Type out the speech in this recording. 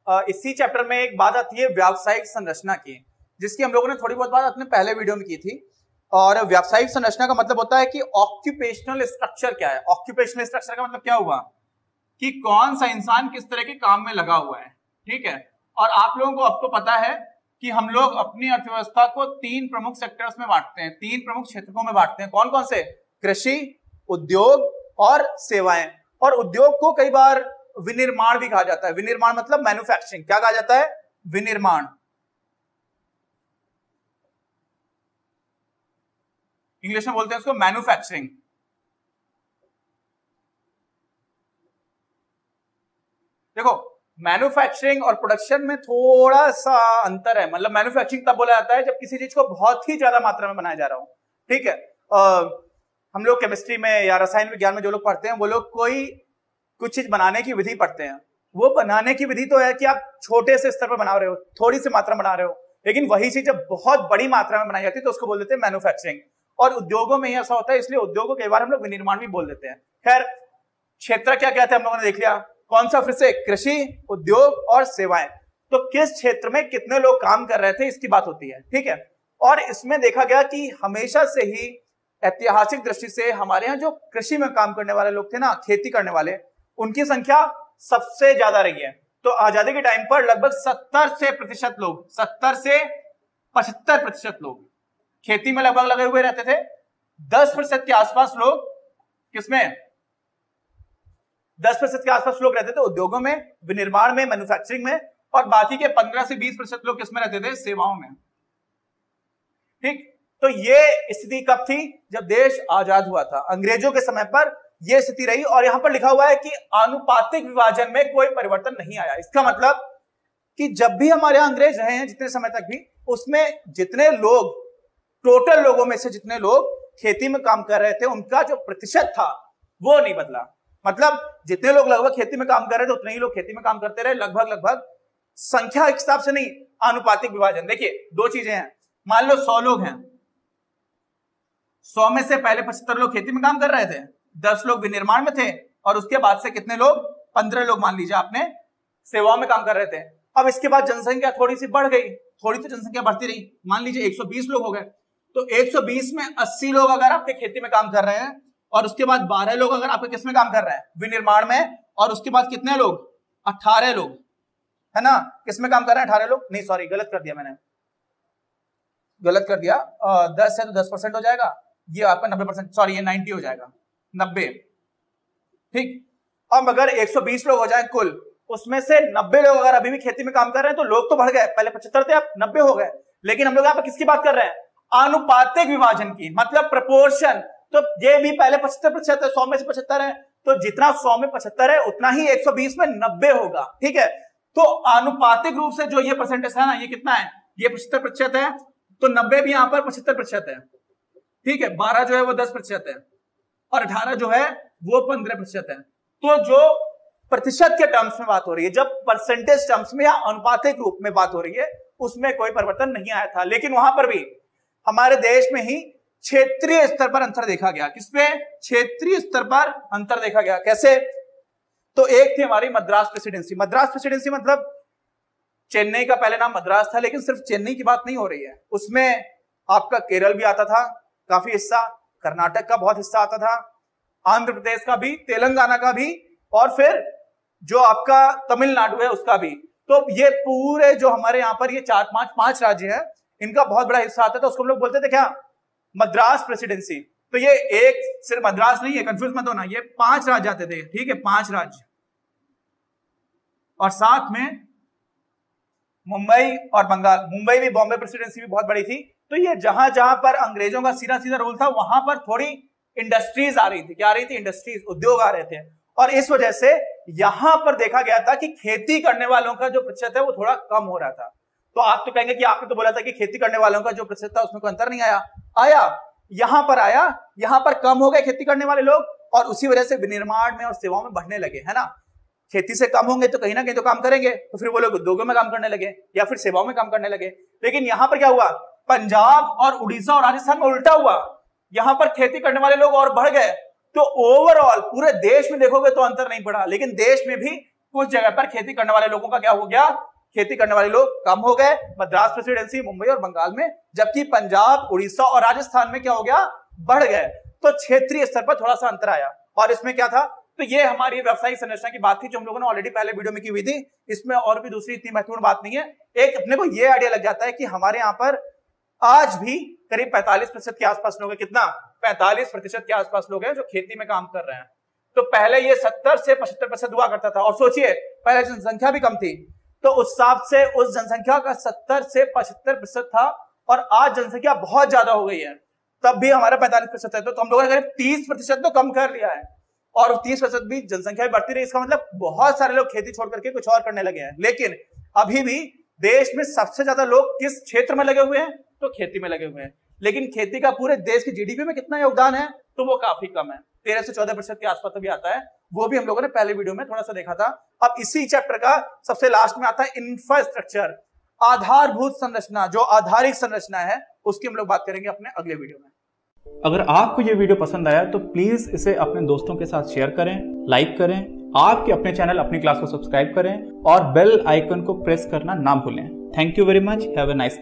इसी चैप्टर में एक बात आती है व्यावसायिक संरचना की, जिसकी हम लोगों ने थोड़ी बहुत बात अपने पहले वीडियो में की थी। और व्यावसायिक संरचना का मतलब होता है कि ऑक्यूपेशनल स्ट्रक्चर क्या है। ऑक्यूपेशनल स्ट्रक्चर का मतलब क्या हुआ कि कौन सा इंसान किस तरह के काम में लगा हुआ है, ठीक है। और आप लोगों को अब तो पता है कि हम लोग अपनी अर्थव्यवस्था को 3 प्रमुख सेक्टर्स में बांटते हैं, 3 प्रमुख क्षेत्रों में बांटते हैं। कौन कौन से? कृषि, उद्योग और सेवाएं। और उद्योग को कई बार विनिर्माण भी कहा जाता है। विनिर्माण मतलब मैन्युफैक्चरिंग। क्या कहा जाता है? विनिर्माण। इंग्लिश में बोलते हैं उसको मैन्युफैक्चरिंग। देखो, मैन्युफैक्चरिंग और प्रोडक्शन में थोड़ा सा अंतर है। मतलब मैन्युफैक्चरिंग तब बोला जाता है जब किसी चीज को बहुत ही ज्यादा मात्रा में बनाया जा रहा हो, ठीक है। हम लोग केमिस्ट्री में या रसायन विज्ञान में जो लोग पढ़ते हैं वो लोग कोई कुछ चीज बनाने की विधि पढ़ते हैं। वो बनाने की विधि तो है कि आप छोटे से स्तर पर बना रहे हो, थोड़ी सी मात्रा में बना रहे हो, लेकिन वही चीज जब बहुत बड़ी मात्रा में बनाई जाती है तो उसको बोल देते हैं मैन्युफैक्चरिंग। और उद्योगों में ही ऐसा होता है, इसलिए उद्योगों के बार हम लोग विनिर्माण भी बोल देते हैं। खैर, क्षेत्र क्या क्या थे हम लोगों ने देख लिया। कौन सा? फिर से कृषि, उद्योग और सेवाएं। तो किस क्षेत्र में कितने लोग काम कर रहे थे इसकी बात होती है, ठीक है। और इसमें देखा गया कि हमेशा से ही ऐतिहासिक दृष्टि से हमारे यहाँ जो कृषि में काम करने वाले लोग थे ना, खेती करने वाले, उनकी संख्या सबसे ज्यादा रही है। तो आजादी के टाइम पर लगभग 70 से 75% लोग खेती में लगभग लगे हुए रहते थे। 10% के आसपास लोग किसमें? 10% के आसपास लोग रहते थे उद्योगों में, विनिर्माण में, मैन्युफैक्चरिंग में। और बाकी के 15 से 20% लोग किसमें रहते थे? सेवाओं में, ठीक। तो ये स्थिति कब थी? जब देश आजाद हुआ था। अंग्रेजों के समय पर यह स्थिति रही। और यहां पर लिखा हुआ है कि आनुपातिक विभाजन में कोई परिवर्तन नहीं आया। इसका मतलब कि जब भी हमारे यहां अंग्रेज रहे हैं, जितने समय तक भी, उसमें जितने लोग, टोटल लोगों में से जितने लोग खेती में काम कर रहे थे, उनका जो प्रतिशत था वो नहीं बदला। मतलब जितने लोग लगभग खेती में काम कर रहे थे उतने ही लोग खेती में काम करते रहे, लगभग संख्या के हिसाब से नहीं, आनुपातिक विभाजन। देखिए, 2 चीजें हैं। मान लो 100 लोग हैं, 100 में से पहले 75 लोग खेती में काम कर रहे थे, 10 लोग विनिर्माण में थे, और उसके बाद से कितने लोग? 15 लोग मान लीजिए आपने सेवाओं में काम कर रहे थे। अब इसके बाद जनसंख्या थोड़ी सी बढ़ गई, थोड़ी तो जनसंख्या बढ़ती रही, मान लीजिए 120 लोग हो गए। तो 120 में 80 लोग अगर आपके खेती में काम कर रहे हैं, और उसके बाद 12 लोग अगर आपके किस में काम कर रहे हैं? विनिर्माण में। और उसके बाद कितने लोग? 18 लोग, है ना, किस में काम कर रहे हैं? 18 लोग नहीं, सॉरी, गलत कर दिया मैंने, गलत कर दिया। 10 है तो 10% हो जाएगा, ये आपका 90%, सॉरी, ये 90 हो जाएगा, 90, ठीक। अब अगर 120 लोग हो जाए कुल, उसमें से 90 लोग अगर अभी भी खेती में काम कर रहे हैं, तो लोग तो बढ़ गए, पहले 75 थे, अब 90 हो गए। लेकिन हम लोग यहाँ पर किसकी बात कर रहे हैं? आनुपातिक विभाजन की, मतलब प्रपोर्शन। तो ये भी पहले 75% है, 100 में से 75 है, तो जितना 100 में 75 है उतना ही 120 में 90 होगा, ठीक है। तो आनुपातिक रूप से जो ये परसेंटेज है ना, ये कितना है? ये 75% है, तो 90 भी यहां पर 75% है, ठीक है। 12 जो है वो 10% है, और 18 जो है वो 15% है। तो जो प्रतिशत के टर्म्स में बात हो रही है, जब परसेंटेज टर्म्स में या अनुपातिक रूप में बात हो रही है, उसमें कोई परिवर्तन नहीं आया था। लेकिन वहां पर भी हमारे देश में ही क्षेत्रीय स्तर पर अंतर देखा गया। किसमें? क्षेत्रीय स्तर पर अंतर देखा गया। कैसे? तो एक थी हमारी मद्रास प्रेसिडेंसी। मद्रास प्रेसिडेंसी मतलब चेन्नई का पहले नाम मद्रास था, लेकिन सिर्फ चेन्नई की बात नहीं हो रही है, उसमें आपका केरल भी आता था काफी हिस्सा, कर्नाटक का बहुत हिस्सा आता था, आंध्र प्रदेश का भी, तेलंगाना का भी, और फिर जो आपका तमिलनाडु है उसका भी। तो ये पूरे जो हमारे यहाँ पर ये 4-5 राज्य हैं, इनका बहुत बड़ा हिस्सा आता था। उसको हम लोग बोलते थे क्या? मद्रास प्रेसिडेंसी। तो ये एक सिर्फ मद्रास नहीं है, कंफ्यूज मत होना, ये 5 राज्य आते थे, ठीक है, 5 राज्य, और साथ में मुंबई और बंगाल। मुंबई भी, बॉम्बे प्रेसिडेंसी भी बहुत बड़ी थी। तो ये जहां जहां पर अंग्रेजों का सीधा सीधा रूल था, वहां पर थोड़ी इंडस्ट्रीज आ रही थी। क्या आ रही थी? इंडस्ट्रीज, उद्योग आ रहे थे। और इस वजह से यहां पर देखा गया था कि खेती करने वालों का जो प्रतिशत है वो थोड़ा कम हो रहा था। तो आप तो कहेंगे कि आपने तो बोला था कि खेती करने वालों का जो प्रतिशत था उसमें कोई अंतर नहीं आया। आया, यहां पर आया, यहां पर कम हो गए खेती करने वाले लोग, और उसी वजह से विनिर्माण में और सेवाओं में बढ़ने लगे, है ना। खेती से कम होंगे तो कहीं ना कहीं तो काम करेंगे, तो फिर वो लोग उद्योगों में काम करने लगे या फिर सेवाओं में काम करने लगे। लेकिन यहां पर क्या हुआ? पंजाब और उड़ीसा और राजस्थान में उल्टा हुआ, यहां पर खेती करने वाले लोग और बढ़ गए। तो ओवरऑल पूरे देश में देखोगे तो अंतर नहीं पड़ा, लेकिन देश में भी कुछ जगह पर खेती करने वाले लोगों का क्या हो गया, खेती करने वाले लोग कम हो गए, मद्रास प्रेसिडेंसी, मुंबई और बंगाल में, जबकि पंजाब, उड़ीसा और राजस्थान में क्या हो गया, बढ़ गए। तो क्षेत्रीय स्तर पर थोड़ा सा अंतर आया। और इसमें क्या था, तो ये हमारी व्यवसायिक संरचना की बात थी जो हम लोगों ने ऑलरेडी पहले वीडियो में की हुई थी। इसमें और भी दूसरी इतनी महत्वपूर्ण बात नहीं है। एक अपने को ये आइडिया लग जाता है कि हमारे यहाँ पर आज भी करीब 45% के आसपास लोग हैं। कितना? 45% के आसपास लोग हैं जो खेती में काम कर रहे हैं। तो पहले ये 70 से 75% हुआ करता था। और सोचिए पहले जनसंख्या भी कम थी, तो उस हिसाब से उस जनसंख्या का 70 से 75% था, और आज जनसंख्या बहुत ज्यादा हो गई है, तब भी हमारा 45% है। तो हम लोगों ने करीब 30% तो कम कर लिया है, और 30% भी जनसंख्या भी बढ़ती रही। इसका मतलब बहुत सारे लोग खेती छोड़ करके कुछ और करने लगे हैं। लेकिन अभी भी देश में सबसे ज्यादा लोग किस क्षेत्र में लगे हुए हैं, तो खेती में लगे हुए हैं। लेकिन खेती का पूरे देश की जीडीपी में कितना योगदान है, तो वो काफी कम है, 13 से 14% के आसपास भी आता है। वो भी हम लोगों ने पहले वीडियो में थोड़ा सा देखा था। अब इसी चैप्टर का सबसे लास्ट में आता है इंफ्रास्ट्रक्चर, आधारभूत संरचना, जो आधारिक संरचना है, उसकी हम लोग बात करेंगे अपने अगले वीडियो में। अगर आपको ये वीडियो पसंद आया तो प्लीज इसे अपने दोस्तों के साथ शेयर करें, लाइक करें, आपके अपने चैनल अपनी क्लास को सब्सक्राइब करें और बेल आइकन को प्रेस करना ना भूलें। Thank you very much, have a nice day.